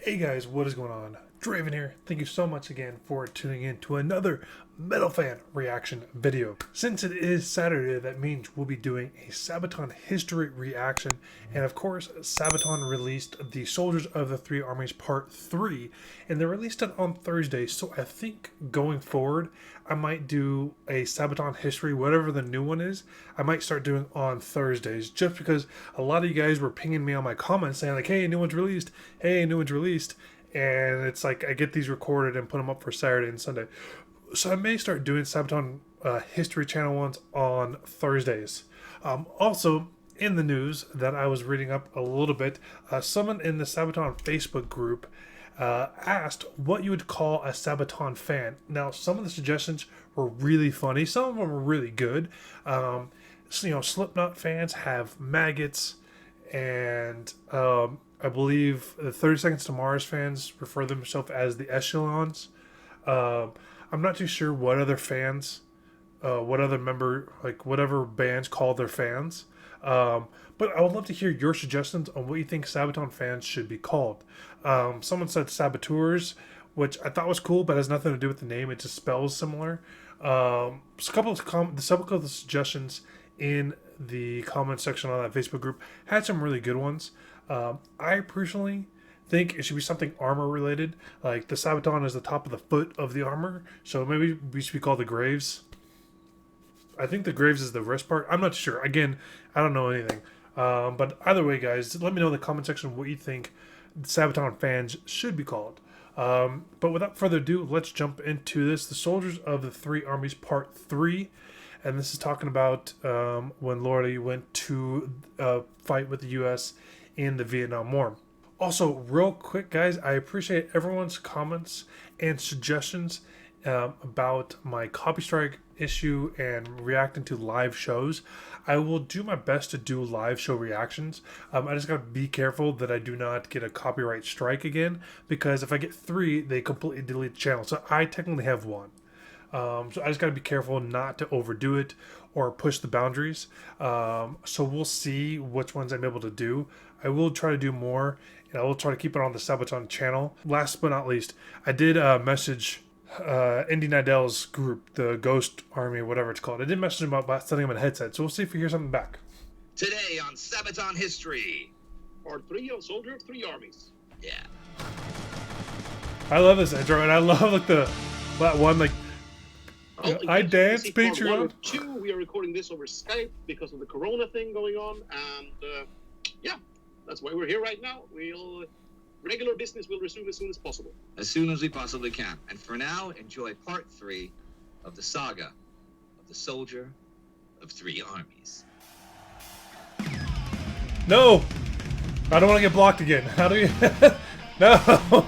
Hey guys, what is going on? Draven here. Thank you so much again for tuning in to another Metal Fan reaction video. Since it is Saturday, that means we'll be doing a Sabaton history reaction. And of course, Sabaton released the Soldiers of the Three Armies Part 3, and they released it on Thursday. So I think going forward, I might do a Sabaton history, whatever the new one is, I might start doing on Thursdays, just because a lot of you guys were pinging me on my comments saying like, hey, new one's released, hey, new one's released. And it's like I get these recorded and put them up for Saturday and Sunday. So I may start doing Sabaton History Channel ones on Thursdays. Also, in the news that I was reading up a little bit, someone in the Sabaton Facebook group asked what you would call a Sabaton fan. Now, some of the suggestions were really funny. Some of them were really good. So, Slipknot fans have maggots, and I believe the 30 Seconds to Mars fans refer themselves as the Echelons. I'm not too sure what other fans, what other member, like whatever bands call their fans. But I would love to hear your suggestions on what you think Sabaton fans should be called. Someone said Saboteurs, which I thought was cool, but has nothing to do with the name. It just spells similar. So a couple of the suggestions in the comment section on that Facebook group had some really good ones. I personally think it should be something armor related. Like the Sabaton is the top of the foot of the armor, so maybe we should be called the Graves. I think the Graves is the wrist part. I'm not sure. Again, I don't know anything. But either way, guys, let me know in the comment section what you think Sabaton fans should be called. But without further ado, let's jump into this. The Soldiers of the Three Armies Part 3. And this is talking about when Lordy went to fight with the U.S. in the Vietnam War. Also, real quick, guys, I appreciate everyone's comments and suggestions about my copy strike issue and reacting to live shows. I will do my best to do live show reactions. I just gotta be careful that I do not get a copyright strike again, because if I get 3, they completely delete the channel. So I technically have 1. So I just gotta be careful not to overdo it or push the boundaries. So we'll see which ones I'm able to do. I will try to do more, and I will try to keep it on the Sabaton channel. Last but not least, I did message Indy Nidell's group, the Ghost Army, whatever it's called. I did message him about setting him a headset, so we'll see if we hear something back. Today on Sabaton History. Part 3 of Soldier of Three Armies. Yeah. I love this intro, and I love like that one like I dance Patreon. Patreon. We are recording this over Skype because of the Corona thing going on, and yeah, that's why we're here right now. Regular business will resume as soon as possible. As soon as we possibly can. And for now, enjoy Part 3 of the saga of the Soldier of Three Armies. No! I don't want to get blocked again. How do you... No!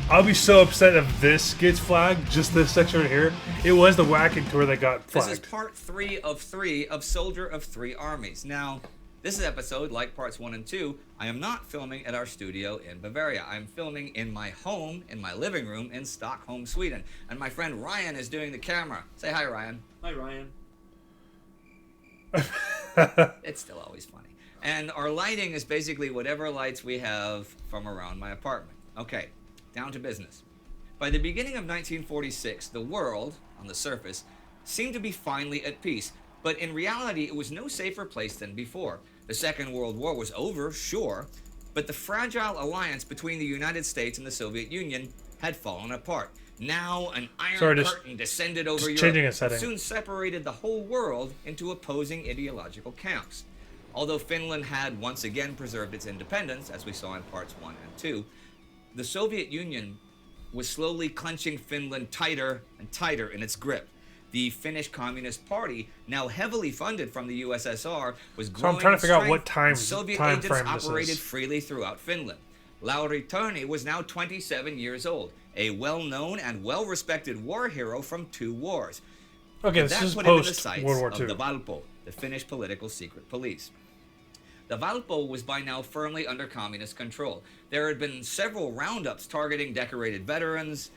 I'll be so upset if this gets flagged, just this section right here. It was the whacking tour that got flagged. This is part 3 of Soldier of Three Armies. Now, this is episode, like parts 1 and 2, I am not filming at our studio in Bavaria. I'm filming in my home, in my living room in Stockholm, Sweden. And my friend Ryan is doing the camera. Say hi, Ryan. Hi, Ryan. It's still always funny. And our lighting is basically whatever lights we have from around my apartment. Okay, down to business. By the beginning of 1946, the world, on the surface, seemed to be finally at peace. But in reality, it was no safer place than before. The Second World War was over, sure, but the fragile alliance between the United States and the Soviet Union had fallen apart. Now, an iron curtain descended over Europe and soon separated the whole world into opposing ideological camps. Although Finland had once again preserved its independence, as we saw in parts 1 and 2, the Soviet Union was slowly clenching Finland tighter and tighter in its grip. The Finnish Communist Party, now heavily funded from the USSR, was growing. So I'm trying to figure out what Soviet agents operated freely throughout Finland. Lauri Törni was now 27 years old, a well-known and well-respected war hero from 2 wars. Okay, this is post World War II. The Valpo, the Finnish political secret police. The Valpo was by now firmly under communist control. There had been several roundups targeting decorated veterans,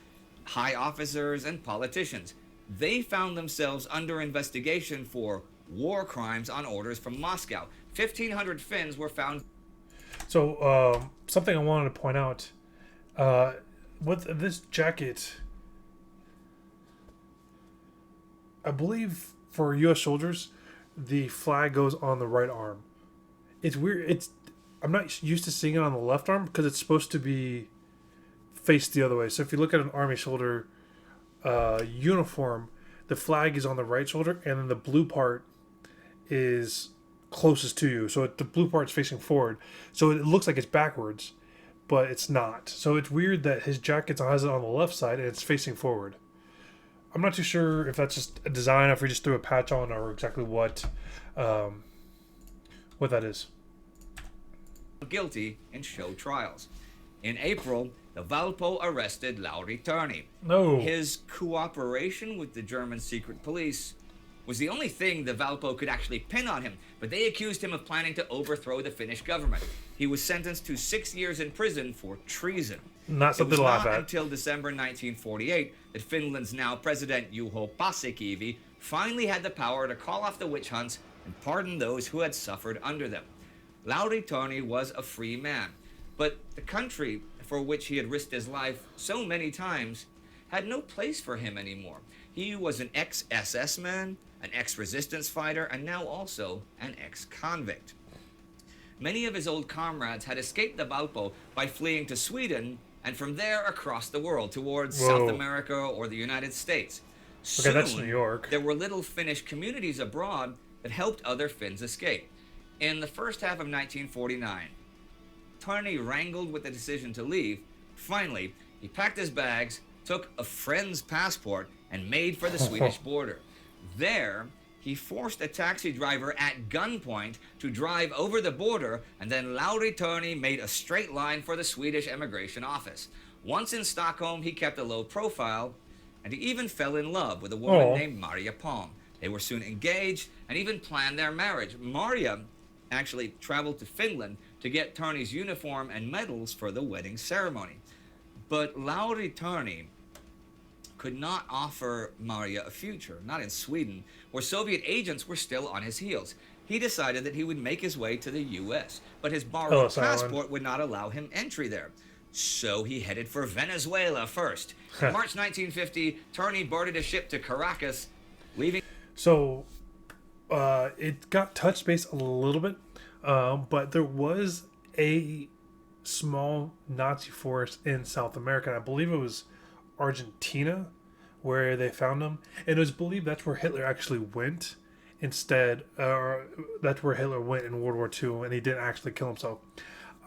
high officers, and politicians. They found themselves under investigation for war crimes on orders from Moscow. 1,500 Finns were found. So, something I wanted to point out, with this jacket, I believe for U.S. soldiers, the flag goes on the right arm. It's weird. I'm not used to seeing it on the left arm because it's supposed to be faced the other way. So if you look at an army shoulder uniform, the flag is on the right shoulder, and then the blue part is closest to you. So the blue part's facing forward. So it looks like it's backwards, but it's not. So it's weird that his jacket has it on the left side and it's facing forward. I'm not too sure if that's just a design, or if we just threw a patch on, or exactly what that is. Guilty in show trials. In April, the Valpo arrested Lauri Törni. No. His cooperation with the German secret police was the only thing the Valpo could actually pin on him, but they accused him of planning to overthrow the Finnish government. He was sentenced to 6 years in prison for treason. Not something to laugh It was at. not until December 1948 that Finland's now president Juho Paasikivi finally had the power to call off the witch hunts and pardon those who had suffered under them. Lauri Törni was a free man, but the country for which he had risked his life so many times had no place for him anymore. He was an ex-SS man, an ex-resistance fighter, and now also an ex-convict. Many of his old comrades had escaped the Valpo by fleeing to Sweden and from there across the world towards South America or the United States. Okay, that's New York. There were little Finnish communities abroad that helped other Finns escape. In the first half of 1949, Törni wrangled with the decision to leave. Finally, he packed his bags, took a friend's passport, and made for the Swedish border. There, he forced a taxi driver at gunpoint to drive over the border, and then Lauri Törni made a straight line for the Swedish immigration office. Once in Stockholm, he kept a low profile, and he even fell in love with a woman named Maria Palm. They were soon engaged and even planned their marriage. Maria actually traveled to Finland to get Törni's uniform and medals for the wedding ceremony. But Lauri Törni could not offer Maria a future, not in Sweden, where Soviet agents were still on his heels. He decided that he would make his way to the U.S., but his borrowed passport would not allow him entry there. So he headed for Venezuela first. In March 1950, Törni boarded a ship to Caracas, leaving... So, it got touch base a little bit, but there was a small Nazi force in South America. I believe it was Argentina where they found him, and it was believed that's where Hitler actually went instead. That's where Hitler went in World War II, and he didn't actually kill himself.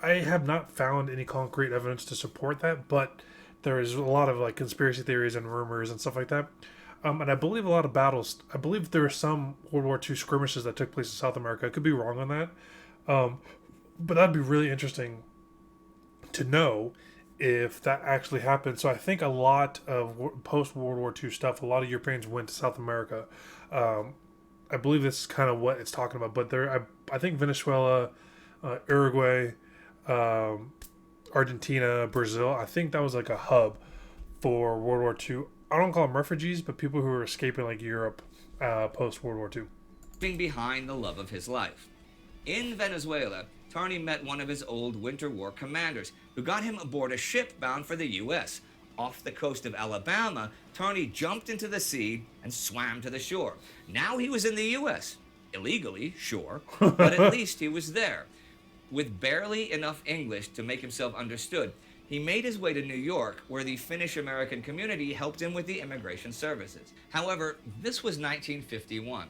I have not found any concrete evidence to support that, but there is a lot of like conspiracy theories and rumors and stuff like that. And I believe a lot of battles. I believe there were some World War II skirmishes that took place in South America. I could be wrong on that, but that'd be really interesting to know if that actually happened. So I think a lot of post-World War II stuff, a lot of Europeans went to South America. I believe this is kind of what it's talking about. But I think Venezuela, Uruguay, Argentina, Brazil, I think that was like a hub for World War II. I don't call them refugees, but people who were escaping like Europe post-World War II. Leaving behind the love of his life. In Venezuela, Törni met one of his old Winter War commanders who got him aboard a ship bound for the U.S. Off the coast of Alabama, Törni jumped into the sea and swam to the shore. Now he was in the U.S. Illegally, sure, but at least he was there. With barely enough English to make himself understood, he made his way to New York, where the Finnish-American community helped him with the immigration services. However, this was 1951,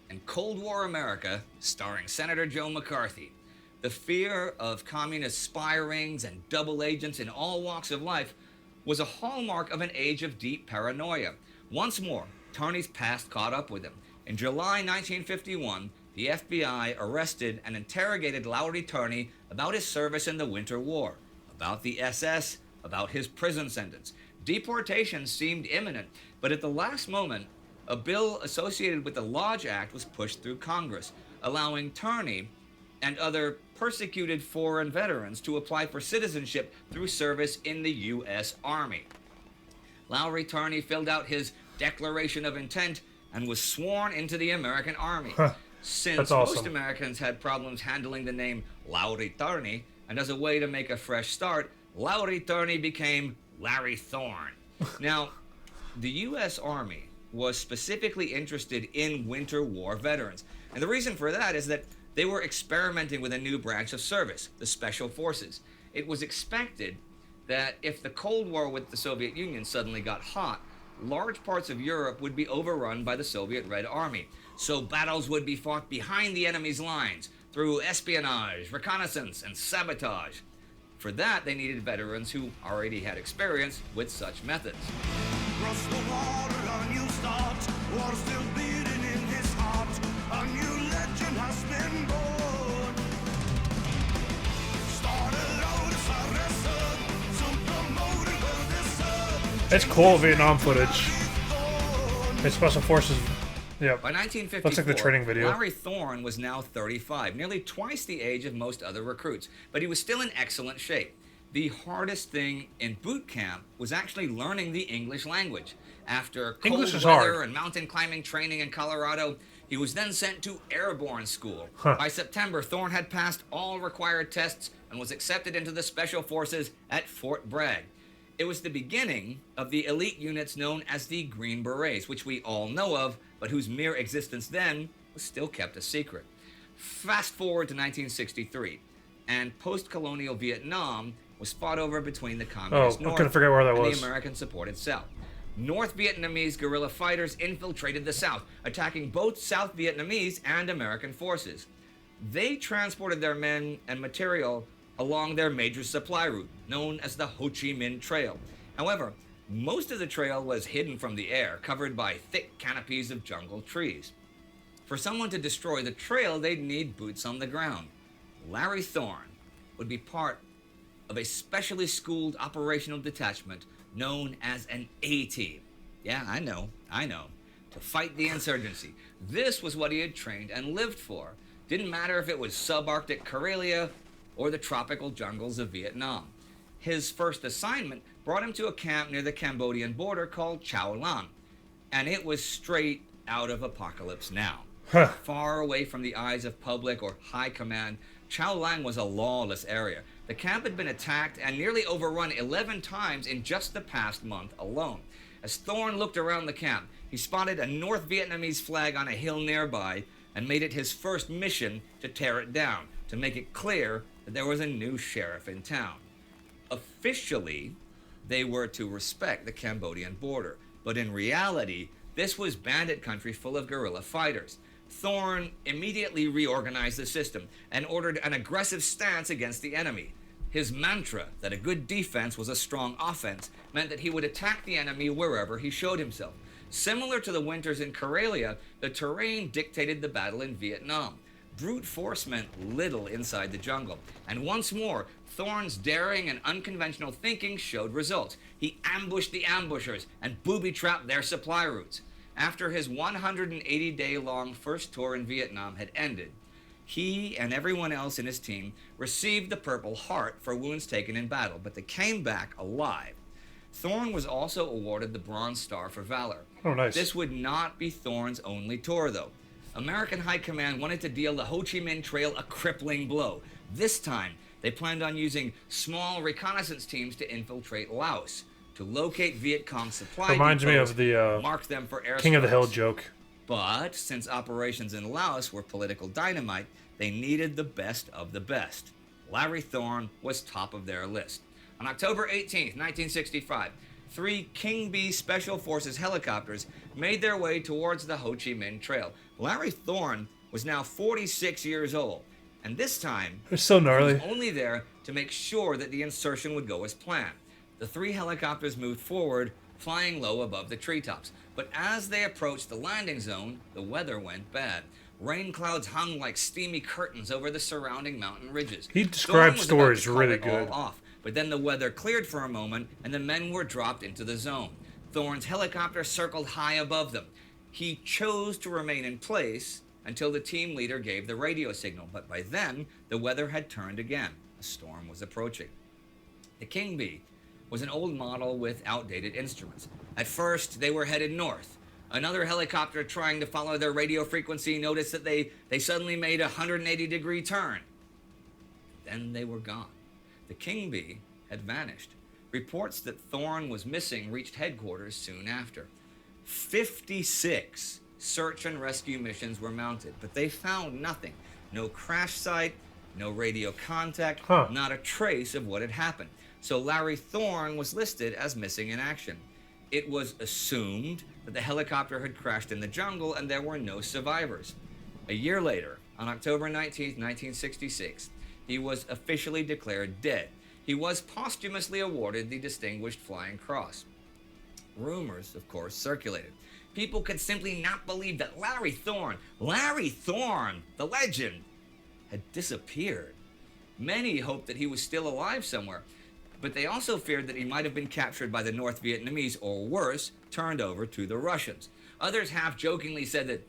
and Cold War America, starring Senator Joe McCarthy. The fear of communist spy rings and double agents in all walks of life was a hallmark of an age of deep paranoia. Once more, Törni's past caught up with him. In July 1951, the FBI arrested and interrogated Lauri Törni about his service in the Winter War, about the SS, about his prison sentence. Deportation seemed imminent, but at the last moment, a bill associated with the Lodge Act was pushed through Congress, allowing Törni and other persecuted foreign veterans to apply for citizenship through service in the U.S. Army. Lauri Törni filled out his Declaration of Intent and was sworn into the American Army. Since That's awesome. Most Americans had problems handling the name Lauri Törni, and as a way to make a fresh start, Lowry Törni became Larry Thorn. Now, the U.S. Army was specifically interested in Winter War veterans, and the reason for that is that they were experimenting with a new branch of service, the Special Forces. It was expected that if the Cold War with the Soviet Union suddenly got hot, large parts of Europe would be overrun by the Soviet Red Army. So battles would be fought behind the enemy's lines through espionage, reconnaissance, and sabotage. For that, they needed veterans who already had experience with such methods. Cross the water, a new start. War still beating in his heart. A new legend has been born. Started out as a wrestler, soon promoted well deserved. It's cool Vietnam footage. It's Special Forces. Yeah. By 1954, looks like the training video. Larry Thorn was now 35, nearly twice the age of most other recruits, but he was still in excellent shape. The hardest thing in boot camp was actually learning the English language. After cold English is weather hard. and mountain climbing training in Colorado, he was then sent to airborne school. Huh. By September, Thorn had passed all required tests and was accepted into the Special Forces at Fort Bragg. It was the beginning of the elite units known as the Green Berets, which we all know of, but whose mere existence then was still kept a secret. Fast forward to 1963, and post-colonial Vietnam was fought over between the Communist I North couldn't figure out where that and was. the American-supported South. North Vietnamese guerrilla fighters infiltrated the South, attacking both South Vietnamese and American forces. They transported their men and material along their major supply route, known as the Ho Chi Minh Trail. However, most of the trail was hidden from the air, covered by thick canopies of jungle trees. For someone to destroy the trail, they'd need boots on the ground. Larry Thorn would be part of a specially schooled operational detachment known as an A-Team. Yeah, I know, to fight the insurgency. This was what he had trained and lived for. Didn't matter if it was subarctic Karelia or the tropical jungles of Vietnam. His first assignment brought him to a camp near the Cambodian border called Chao Lang, and it was straight out of Apocalypse Now. Huh. Far away from the eyes of public or high command, Chao Lang was a lawless area. The camp had been attacked and nearly overrun 11 times in just the past month alone. As Thorn looked around the camp, he spotted a North Vietnamese flag on a hill nearby and made it his first mission to tear it down, to make it clear that there was a new sheriff in town. Officially, they were to respect the Cambodian border, but in reality, this was bandit country full of guerrilla fighters. Thorn immediately reorganized the system and ordered an aggressive stance against the enemy. His mantra that a good defense was a strong offense meant that he would attack the enemy wherever he showed himself. Similar to the winters in Karelia, the terrain dictated the battle in Vietnam. Brute force meant little inside the jungle. And once more, Thorn's daring and unconventional thinking showed results. He ambushed the ambushers and booby-trapped their supply routes. After his 180-day-long first tour in Vietnam had ended, he and everyone else in his team received the Purple Heart for wounds taken in battle, but they came back alive. Thorn was also awarded the Bronze Star for valor. Oh, nice. This would not be Thorn's only tour, though. American High Command wanted to deal the Ho Chi Minh Trail a crippling blow. This time, they planned on using small reconnaissance teams to infiltrate Laos, to locate Viet Cong supply Reminds me depots, of the mark them for air King of the Hill strikes. joke. But since operations in Laos were political dynamite, they needed the best of the best. Larry Thorn was top of their list. On October 18, 1965, 3 King B Special Forces helicopters made their way towards the Ho Chi Minh Trail. Larry Thorn was now 46 years old, and this time It's so he gnarly. was only there to make sure that the insertion would go as planned. The 3 helicopters moved forward, flying low above the treetops. But as they approached the landing zone, the weather went bad. Rain clouds hung like steamy curtains over the surrounding mountain ridges. He Thorn described was stories about to call really it all good. off, but then the weather cleared for a moment, and the men were dropped into the zone. Thorn's helicopter circled high above them. He chose to remain in place until the team leader gave the radio signal, but by then, the weather had turned again. A storm was approaching. The King Bee was an old model with outdated instruments. At first, they were headed north. Another helicopter trying to follow their radio frequency noticed that they suddenly made a 180-degree turn. Then they were gone. The King Bee had vanished. Reports that Thorn was missing reached headquarters soon after. 56 search and rescue missions were mounted, but they found nothing. No crash site, no radio contact, not a trace of what had happened. So Larry Thorn was listed as missing in action. It was assumed that the helicopter had crashed in the jungle and there were no survivors. A year later, on October 19, 1966, he was officially declared dead. He was posthumously awarded the Distinguished Flying Cross. Rumors, of course, circulated. People could simply not believe that Larry Thorn, the legend, had disappeared. Many hoped that he was still alive somewhere, but they also feared that he might have been captured by the North Vietnamese, or worse, turned over to the Russians. Others half-jokingly said that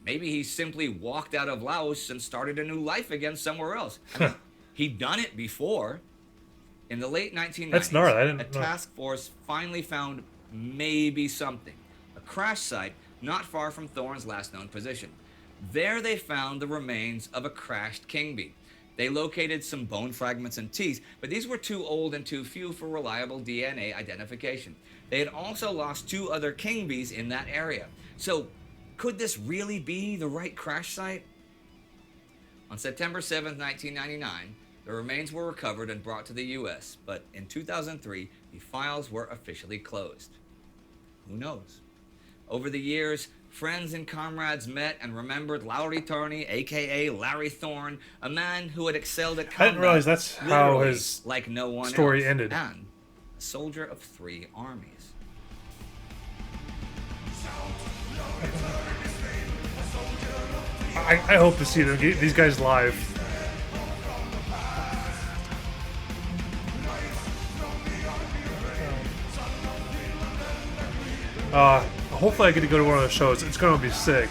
maybe he simply walked out of Laos and started a new life again somewhere else. I mean, he'd done it before. In the late 1990s, That's gnarly. I didn't a know. task force finally found maybe something. A crash site not far from Thorn's last known position. There they found the remains of a crashed king bee. They located some bone fragments and teeth, but these were too old and too few for reliable DNA identification. They had also lost 2 other king bees in that area. So, could this really be the right crash site? On September 7, 1999, the remains were recovered and brought to the U.S., but in 2003, the files were officially closed. Who knows? Over the years, friends and comrades met and remembered Lowry Törni, a.k.a. Larry Thorn, a man who had excelled at combat. I didn't realize that's how literally his like no one story else, ended. and a soldier of 3 armies. I hope to see them, these guys live. Hopefully I get to go to one of those shows. It's gonna be sick.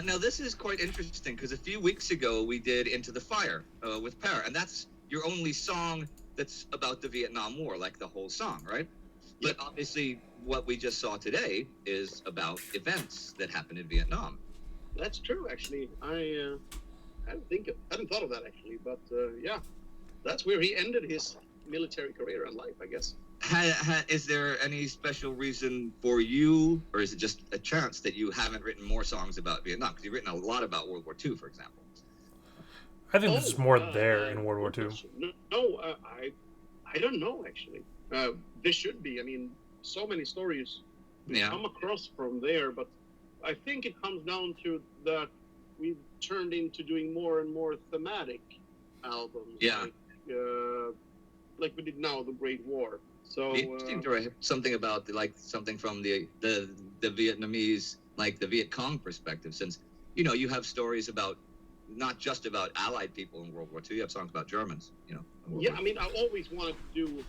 Now this is quite interesting because a few weeks ago we did Into the Fire with Para, and that's your only song that's about the Vietnam War, like the whole song, right? But obviously what we just saw today is about events that happened in Vietnam. That's true, actually. I hadn't thought of that, actually. But yeah, that's where he ended his military career and life, I guess. Is there any special reason for you, or is it just a chance that you haven't written more songs about Vietnam? Because you've written a lot about World War II, for example. I think there's more there in World War II. No, I don't know, actually. There should be. I mean, so many stories we come across from there, but I think it comes down to that we've turned into doing more and more thematic albums. Yeah. Like we did now, The Great War. So You seem to write something about something from the Vietnamese, like the Viet Cong perspective, since you have stories about not just about Allied people in World War II. You have songs about Germans. Yeah, I mean, I always wanted to do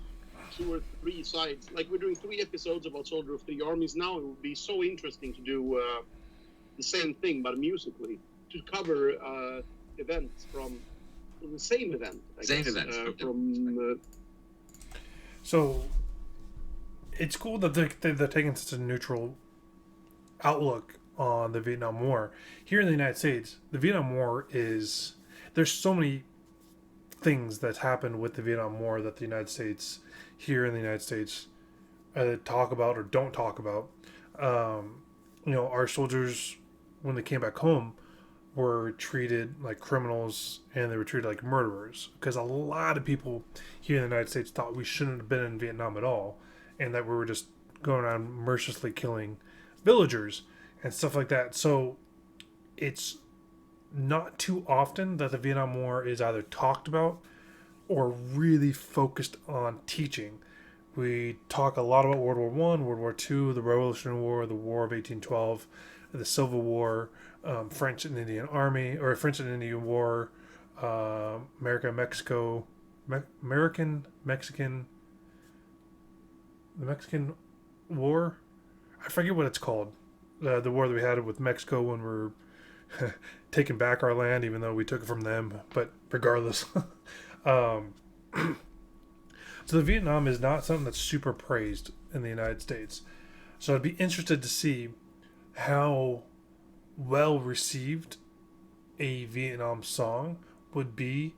2 or 3 sides. Like we're doing 3 episodes about Soldier of 3 Armies now. It would be so interesting to do the same thing, but musically, to cover events from the same event. Events. From. So it's cool that they're taking such a neutral outlook on the Vietnam War. Here in the United States, the Vietnam War there's so many things that happened with the Vietnam War that the United States, here in the United States, talk about or don't talk about. Our soldiers, when they came back home, were treated like criminals and they were treated like murderers, because a lot of people here in the United States thought we shouldn't have been in Vietnam at all, and that we were just going around mercilessly killing villagers and stuff like that. So it's not too often that the Vietnam War is either talked about or really focused on teaching. We talk a lot about World War One, World War Two, the Revolutionary War, the War of 1812, the Civil War, French and Indian Army, or French and Indian War, Mexican, the Mexican War. I forget what it's called. The war that we had with Mexico when we were taking back our land, even though we took it from them. But regardless, so the Vietnam is not something that's super praised in the United States. So I'd be interested to see how well received a Vietnam song would be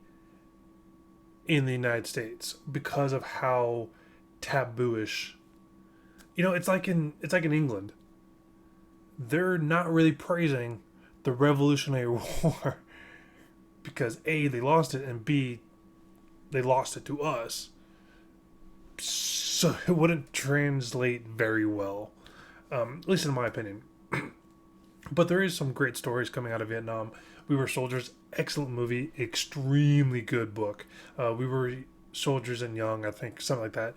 in the United States because of how tabooish. It's like in England. They're not really praising the Revolutionary War because A, they lost it, and B, they lost it to us. So it wouldn't translate very well, at least in my opinion. But there is some great stories coming out of Vietnam. We Were Soldiers, excellent movie, extremely good book. We Were Soldiers and Young, I think, something like that.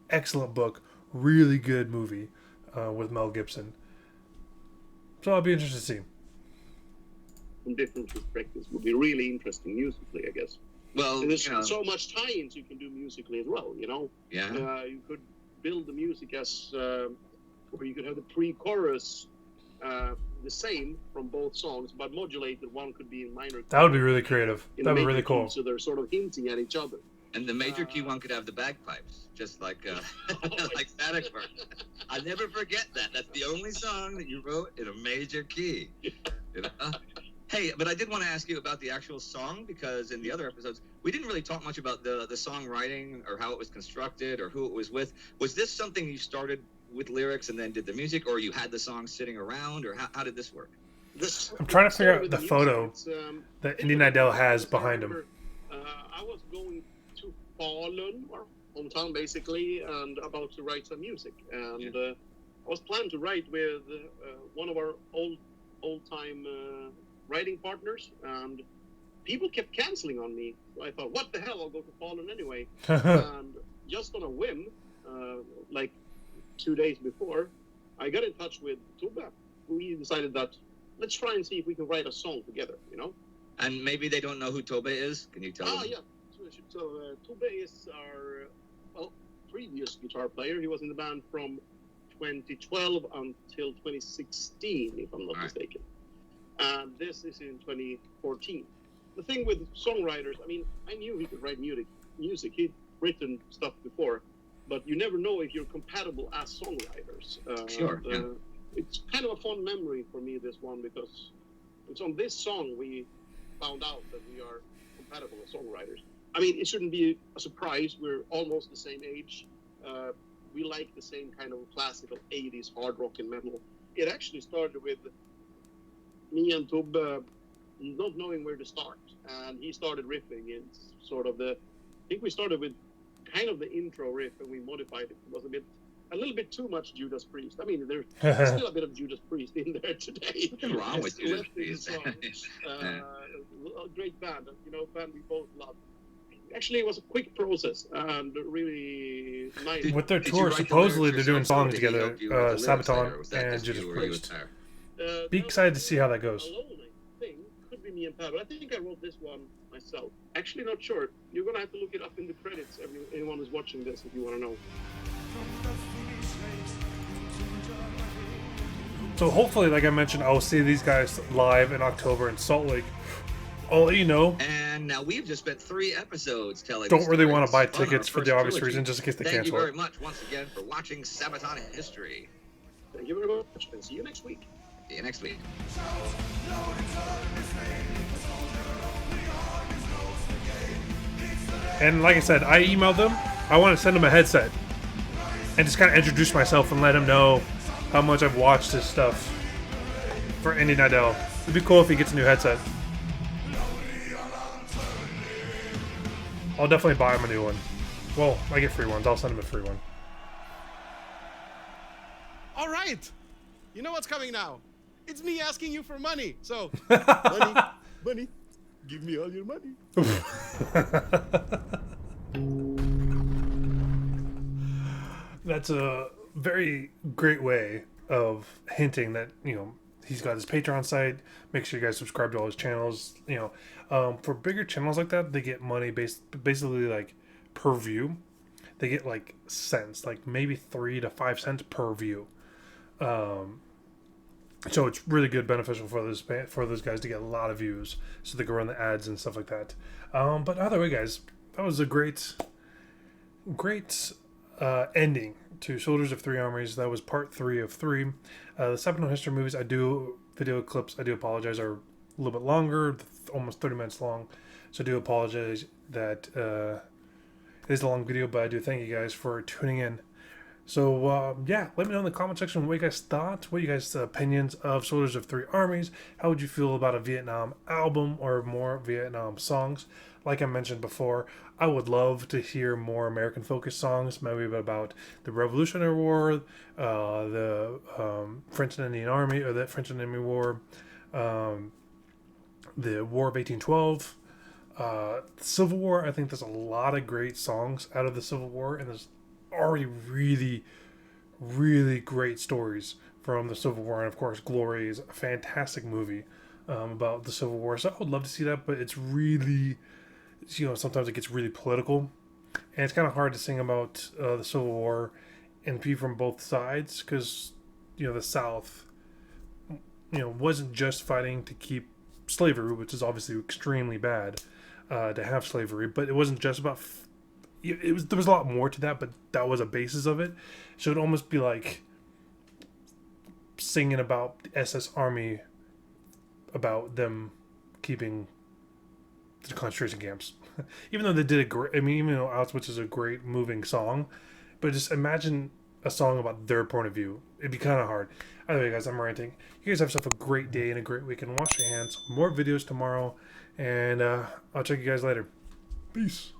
Excellent book, really good movie with Mel Gibson. So I'll be interested to see. From different perspectives would be really interesting musically, I guess. Well, And there's so much tie-ins you can do musically as well, you know? yeah. You could build the music as, or you could have the pre-chorus the same from both songs, but modulated. One could be in minor. That would be really creative. in That would be major really key, cool. So they're sort of hinting at each other. And the major key one could have the bagpipes, just like like Static Bird. I'll never forget that. That's the only song that you wrote in a major key. You know? Hey, but I did want to ask you about the actual song, because in the other episodes, we didn't really talk much about the songwriting or how it was constructed or who it was with. Was this something you started with lyrics and then did the music, or you had the song sitting around, or how did this work? I'm trying to figure out With the music, photo it's, that Indy Nidell has behind him. I was going to Falun, or hometown basically, and about to write some music. And I was planning to write with one of our old-time writing partners, and people kept canceling on me. So I thought, what the hell, I'll go to Falun anyway. And just on a whim, like 2 days before, I got in touch with Tuba. We decided that let's try and see if we can write a song together, you know? And maybe they don't know who Tobe is. Can you tell them? Yeah. So Tuba is our previous guitar player. He was in the band from 2012 until 2016, if I'm not mistaken. And this is in 2014. The thing with songwriters, I mean, I knew he could write music. He'd written stuff before, but you never know if you're compatible as songwriters. Sure. It's kind of a fond memory for me, this one, because it's on this song we found out that we are compatible as songwriters. I mean, it shouldn't be a surprise. We're almost the same age. We like the same kind of classical 80s hard rock and metal. It actually started with me and Tub not knowing where to start. And he started riffing in sort of I think we started with kind of the intro riff, and we modified it. It was a little bit too much Judas Priest. I mean, there's still a bit of Judas Priest in there today. What's wrong with Judas Priest? A great band, band we both love. Actually, it was a quick process and really nice. With their Did you tour, write the supposedly lyrics they're doing yourself, or songs did he together, help you with the lyrics later, or Sabaton was that and just Judas you or you Priest. and Per? Be excited to see how that goes. Alone, I think. Could be me and Pat, but I think I wrote this one myself. Actually, not sure. You're going to have to look it up in the credits, anyone who's watching this, if you want to know. So hopefully, like I mentioned, I'll see these guys live in October in Salt Lake. I'll let you know. And now we've just spent 3 episodes telling. Don't really want to buy stories on tickets our for the first obvious trilogy. reason, just in case they Thank cancel you very it. much once again for watching Sabaton History. Thank you very much, and see you next week. See you next week. And like I said, I emailed them. I want to send them a headset and just kind of introduce myself and let him know how much I've watched his stuff for Indy Nidell. It'd be cool if he gets a new headset. I'll definitely buy him a new one. Well, I get free ones. I'll send him a free one. All right. You know what's coming now? It's me asking you for money. So, money, give me all your money. That's a very great way of hinting that, he's got his Patreon site. Make sure you guys subscribe to all his channels. For bigger channels like that, they get money basically like per view. They get like cents, like maybe 3 to 5 cents per view. So it's really good, beneficial for those guys to get a lot of views, so they can run the ads and stuff like that. But either way, guys, that was a great ending to Soldiers of Three Armies. That was part 3 of 3. The Sabaton History movies, I do video clips, I do apologize, are a little bit longer, almost 30 minutes long. So I do apologize that it is a long video, but I do thank you guys for tuning in. So yeah, let me know in the comment section what you guys thought, what you guys' opinions of Soldiers of Three Armies. How would you feel about a Vietnam album or more Vietnam songs? Like I mentioned before, I would love to hear more American-focused songs, maybe about the Revolutionary War, the French and Indian Army, or the French and Indian War, the War of 1812, Civil War. I think there's a lot of great songs out of the Civil War, and there's already really, really great stories from the Civil War. And of course, Glory is a fantastic movie about the Civil War. So I would love to see that, but it's really, sometimes it gets really political, and it's kind of hard to sing about the Civil War and be from both sides, because the South wasn't just fighting to keep slavery, which is obviously extremely bad to have slavery, but it wasn't just about there was a lot more to that, but that was a basis of it. So it'd almost be like singing about the SS Army, about them keeping the concentration camps. Even though they did a great, even though Auschwitz is a great moving song, but just imagine a song about their point of view. It'd be kind of hard. Anyway, guys, I'm ranting. You guys have yourself a great day and a great weekend. Wash your hands. More videos tomorrow, and I'll check you guys later. Peace.